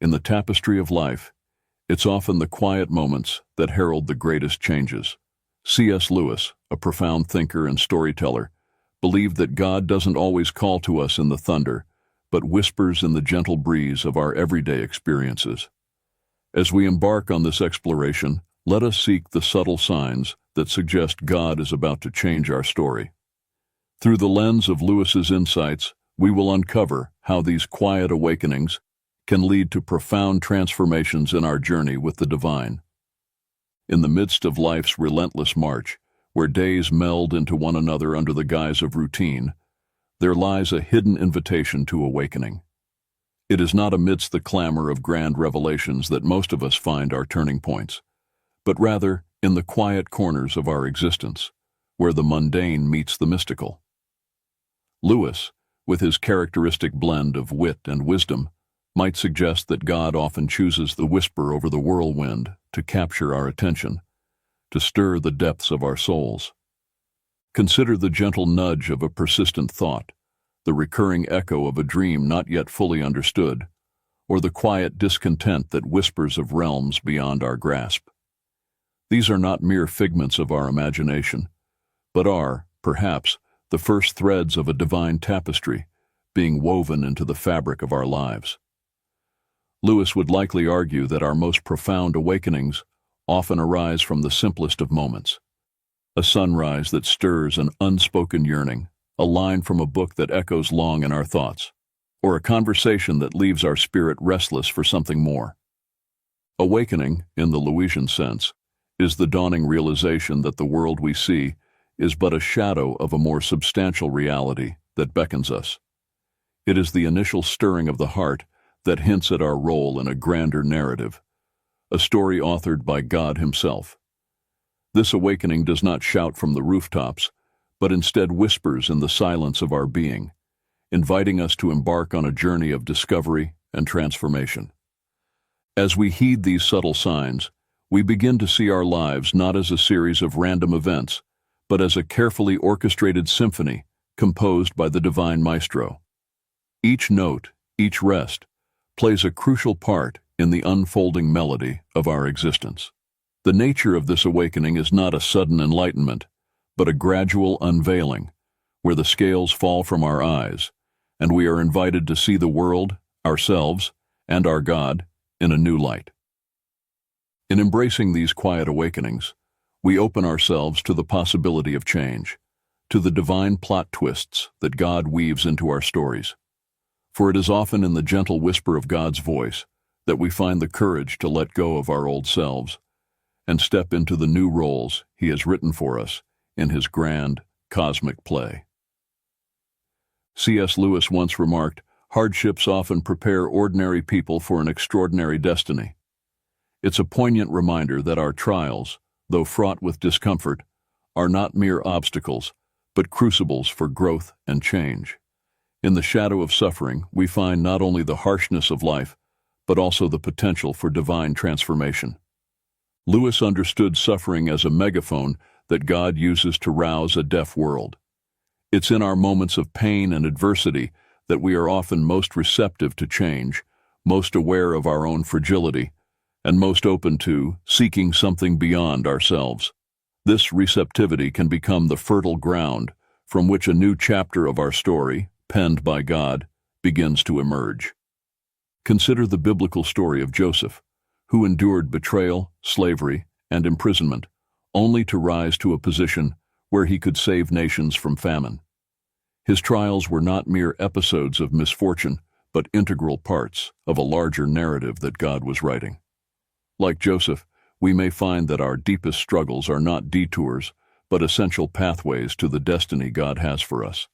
In the tapestry of life, it's often the quiet moments that herald the greatest changes. C.S. Lewis, a profound thinker and storyteller, believed that God doesn't always call to us in the thunder, but whispers in the gentle breeze of our everyday experiences. As we embark on this exploration, let us seek the subtle signs that suggest God is about to change our story. Through the lens of Lewis's insights, we will uncover how these quiet awakenings can lead to profound transformations in our journey with the divine. In the midst of life's relentless march, where days meld into one another under the guise of routine, there lies a hidden invitation to awakening. It is not amidst the clamor of grand revelations that most of us find our turning points, but rather in the quiet corners of our existence, where the mundane meets the mystical. Lewis, with his characteristic blend of wit and wisdom, might suggest that God often chooses the whisper over the whirlwind to capture our attention, to stir the depths of our souls. Consider the gentle nudge of a persistent thought, the recurring echo of a dream not yet fully understood, or the quiet discontent that whispers of realms beyond our grasp. These are not mere figments of our imagination, but are, perhaps, the first threads of a divine tapestry being woven into the fabric of our lives. Lewis would likely argue that our most profound awakenings often arise from the simplest of moments. A sunrise that stirs an unspoken yearning, a line from a book that echoes long in our thoughts, or a conversation that leaves our spirit restless for something more. Awakening, in the Lewisian sense, is the dawning realization that the world we see is but a shadow of a more substantial reality that beckons us. It is the initial stirring of the heart that hints at our role in a grander narrative, a story authored by God Himself. This awakening does not shout from the rooftops, but instead whispers in the silence of our being, inviting us to embark on a journey of discovery and transformation. As we heed these subtle signs, we begin to see our lives not as a series of random events, but as a carefully orchestrated symphony composed by the divine maestro. Each note, each rest, plays a crucial part in the unfolding melody of our existence. The nature of this awakening is not a sudden enlightenment, but a gradual unveiling, where the scales fall from our eyes, and we are invited to see the world, ourselves, and our God in a new light. In embracing these quiet awakenings, we open ourselves to the possibility of change, to the divine plot twists that God weaves into our stories. For it is often in the gentle whisper of God's voice that we find the courage to let go of our old selves and step into the new roles He has written for us in His grand, cosmic play. C.S. Lewis once remarked, "Hardships often prepare ordinary people for an extraordinary destiny." It's a poignant reminder that our trials, though fraught with discomfort, are not mere obstacles, but crucibles for growth and change. In the shadow of suffering, we find not only the harshness of life, but also the potential for divine transformation. Lewis understood suffering as a megaphone that God uses to rouse a deaf world. It's in our moments of pain and adversity that we are often most receptive to change, most aware of our own fragility, and most open to seeking something beyond ourselves. This receptivity can become the fertile ground from which a new chapter of our story, penned by God, begins to emerge. Consider the biblical story of Joseph, who endured betrayal, slavery, and imprisonment, only to rise to a position where he could save nations from famine. His trials were not mere episodes of misfortune, but integral parts of a larger narrative that God was writing. Like Joseph, we may find that our deepest struggles are not detours, but essential pathways to the destiny God has for us.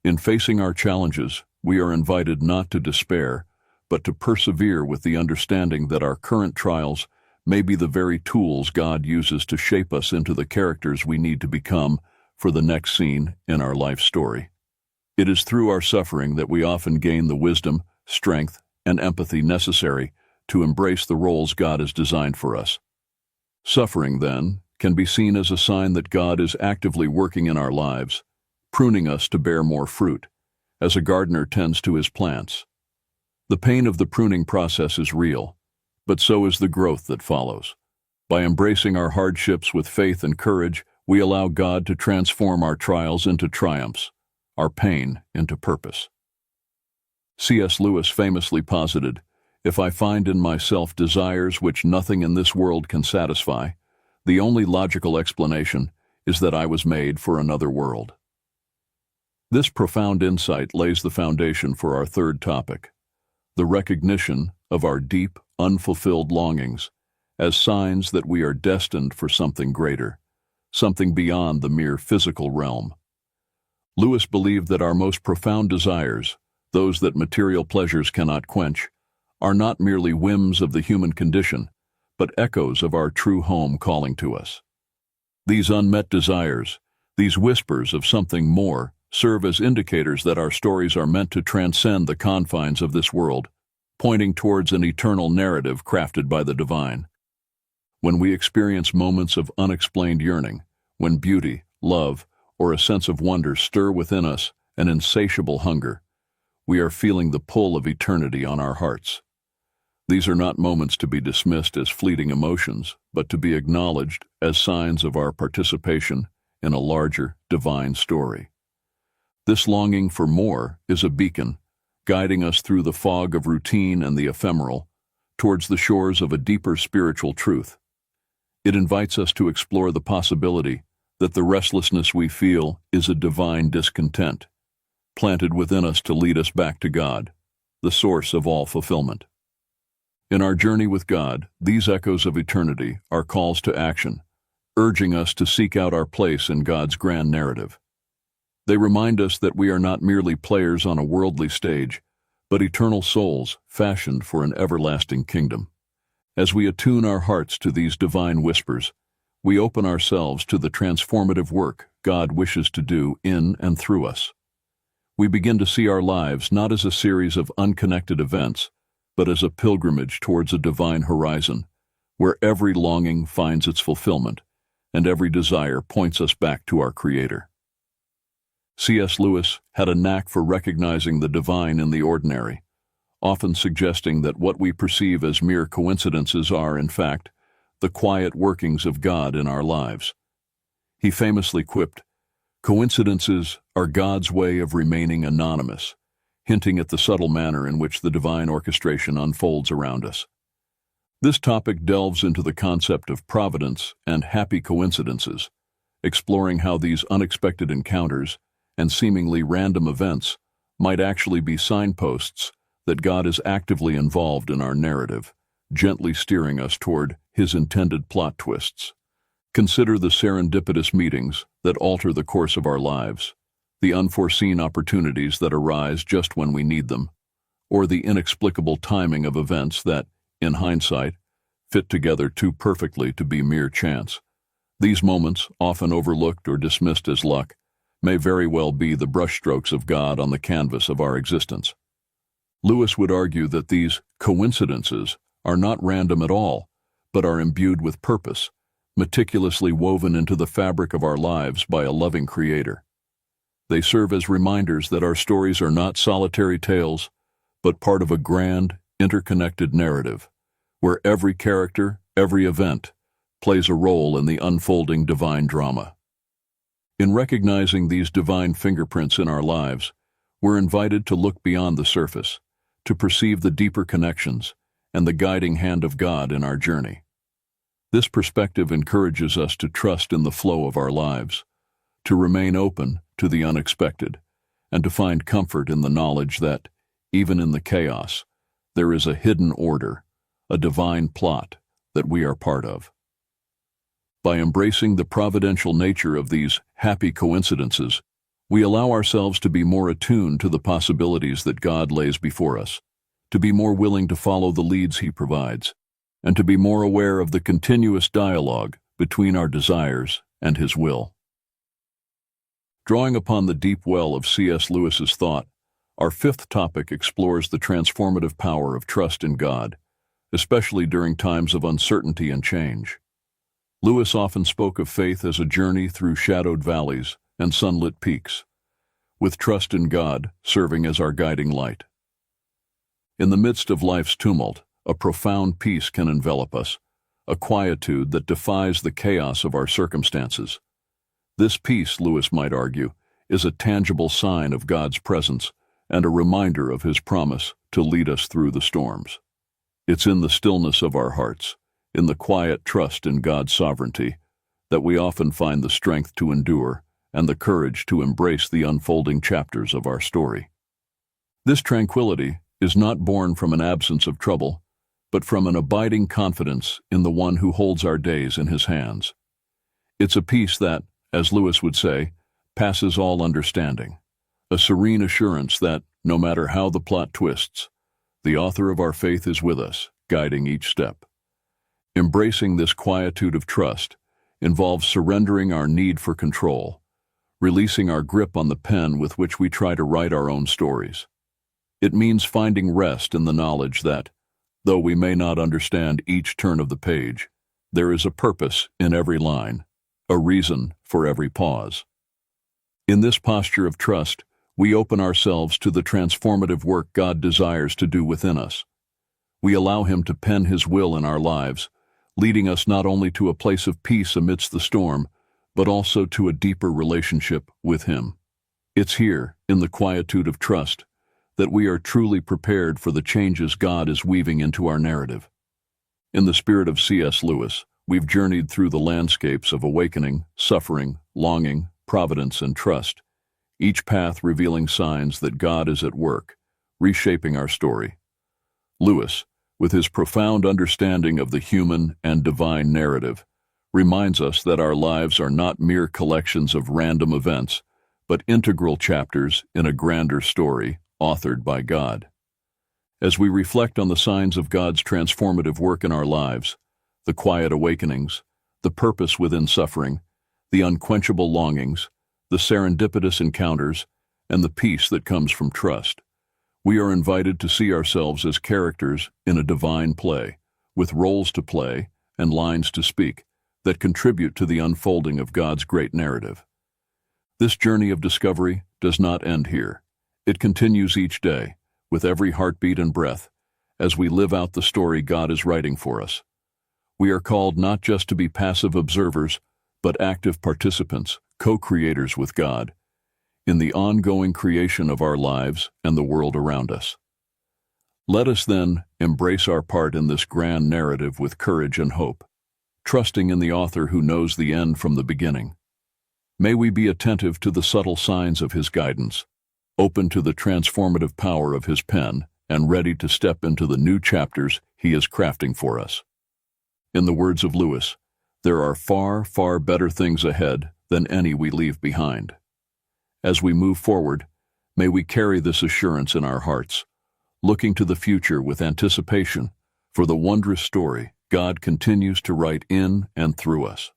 In facing our challenges, we are invited not to despair, but to persevere with the understanding that our current trials may be the very tools God uses to shape us into the characters we need to become for the next scene in our life story. It is through our suffering that we often gain the wisdom, strength, and empathy necessary to embrace the roles God has designed for us. Suffering, then, can be seen as a sign that God is actively working in our lives, pruning us to bear more fruit, as a gardener tends to his plants. The pain of the pruning process is real, but so is the growth that follows. By embracing our hardships with faith and courage, we allow God to transform our trials into triumphs, our pain into purpose. C.S. Lewis famously posited, "If I find in myself desires which nothing in this world can satisfy, the only logical explanation is that I was made for another world." This profound insight lays the foundation for our third topic, the recognition of our deep, unfulfilled longings as signs that we are destined for something greater, something beyond the mere physical realm. Lewis believed that our most profound desires, those that material pleasures cannot quench, are not merely whims of the human condition, but echoes of our true home calling to us. These unmet desires, these whispers of something more, serve as indicators that our stories are meant to transcend the confines of this world, pointing towards an eternal narrative crafted by the divine. When we experience moments of unexplained yearning, when beauty, love, or a sense of wonder stir within us an insatiable hunger, we are feeling the pull of eternity on our hearts. These are not moments to be dismissed as fleeting emotions, but to be acknowledged as signs of our participation in a larger, divine story. This longing for more is a beacon, guiding us through the fog of routine and the ephemeral, towards the shores of a deeper spiritual truth. It invites us to explore the possibility that the restlessness we feel is a divine discontent, planted within us to lead us back to God, the source of all fulfillment. In our journey with God, these echoes of eternity are calls to action, urging us to seek out our place in God's grand narrative. They remind us that we are not merely players on a worldly stage, but eternal souls fashioned for an everlasting kingdom. As we attune our hearts to these divine whispers, we open ourselves to the transformative work God wishes to do in and through us. We begin to see our lives not as a series of unconnected events, but as a pilgrimage towards a divine horizon, where every longing finds its fulfillment, and every desire points us back to our Creator. C.S. Lewis had a knack for recognizing the divine in the ordinary, often suggesting that what we perceive as mere coincidences are, in fact, the quiet workings of God in our lives. He famously quipped, "Coincidences are God's way of remaining anonymous," hinting at the subtle manner in which the divine orchestration unfolds around us. This topic delves into the concept of providence and happy coincidences, exploring how these unexpected encounters and seemingly random events might actually be signposts that God is actively involved in our narrative, gently steering us toward His intended plot twists. Consider the serendipitous meetings that alter the course of our lives, the unforeseen opportunities that arise just when we need them, or the inexplicable timing of events that, in hindsight, fit together too perfectly to be mere chance. These moments, often overlooked or dismissed as luck, may very well be the brushstrokes of God on the canvas of our existence. Lewis would argue that these coincidences are not random at all, but are imbued with purpose, meticulously woven into the fabric of our lives by a loving Creator. They serve as reminders that our stories are not solitary tales, but part of a grand, interconnected narrative, where every character, every event, plays a role in the unfolding divine drama. In recognizing these divine fingerprints in our lives, we're invited to look beyond the surface, to perceive the deeper connections and the guiding hand of God in our journey. This perspective encourages us to trust in the flow of our lives, to remain open to the unexpected, and to find comfort in the knowledge that, even in the chaos, there is a hidden order, a divine plot that we are part of. By embracing the providential nature of these happy coincidences, we allow ourselves to be more attuned to the possibilities that God lays before us, to be more willing to follow the leads He provides, and to be more aware of the continuous dialogue between our desires and His will. Drawing upon the deep well of C.S. Lewis's thought, our fifth topic explores the transformative power of trust in God, especially during times of uncertainty and change. Lewis often spoke of faith as a journey through shadowed valleys and sunlit peaks, with trust in God serving as our guiding light. In the midst of life's tumult, a profound peace can envelop us, a quietude that defies the chaos of our circumstances. This peace, Lewis might argue, is a tangible sign of God's presence and a reminder of His promise to lead us through the storms. It's in the stillness of our hearts, in the quiet trust in God's sovereignty, that we often find the strength to endure and the courage to embrace the unfolding chapters of our story. This tranquility is not born from an absence of trouble, but from an abiding confidence in the one who holds our days in His hands. It's a peace that, as Lewis would say, passes all understanding, a serene assurance that, no matter how the plot twists, the author of our faith is with us, guiding each step. Embracing this quietude of trust involves surrendering our need for control, releasing our grip on the pen with which we try to write our own stories. It means finding rest in the knowledge that, though we may not understand each turn of the page, there is a purpose in every line, a reason for every pause. In this posture of trust, we open ourselves to the transformative work God desires to do within us. We allow Him to pen His will in our lives, leading us not only to a place of peace amidst the storm, but also to a deeper relationship with Him. It's here, in the quietude of trust, that we are truly prepared for the changes God is weaving into our narrative. In the spirit of C.S. Lewis, we've journeyed through the landscapes of awakening, suffering, longing, providence, and trust, each path revealing signs that God is at work, reshaping our story. Lewis, with his profound understanding of the human and divine narrative, reminds us that our lives are not mere collections of random events, but integral chapters in a grander story authored by God. As we reflect on the signs of God's transformative work in our lives, the quiet awakenings, the purpose within suffering, the unquenchable longings, the serendipitous encounters, and the peace that comes from trust, we are invited to see ourselves as characters in a divine play, with roles to play and lines to speak, that contribute to the unfolding of God's great narrative. This journey of discovery does not end here. It continues each day, with every heartbeat and breath, as we live out the story God is writing for us. We are called not just to be passive observers, but active participants, co-creators with God, in the ongoing creation of our lives and the world around us. Let us then embrace our part in this grand narrative with courage and hope, trusting in the author who knows the end from the beginning. May we be attentive to the subtle signs of His guidance, open to the transformative power of His pen, and ready to step into the new chapters He is crafting for us. In the words of Lewis, there are far, far better things ahead than any we leave behind. As we move forward, may we carry this assurance in our hearts, looking to the future with anticipation for the wondrous story God continues to write in and through us.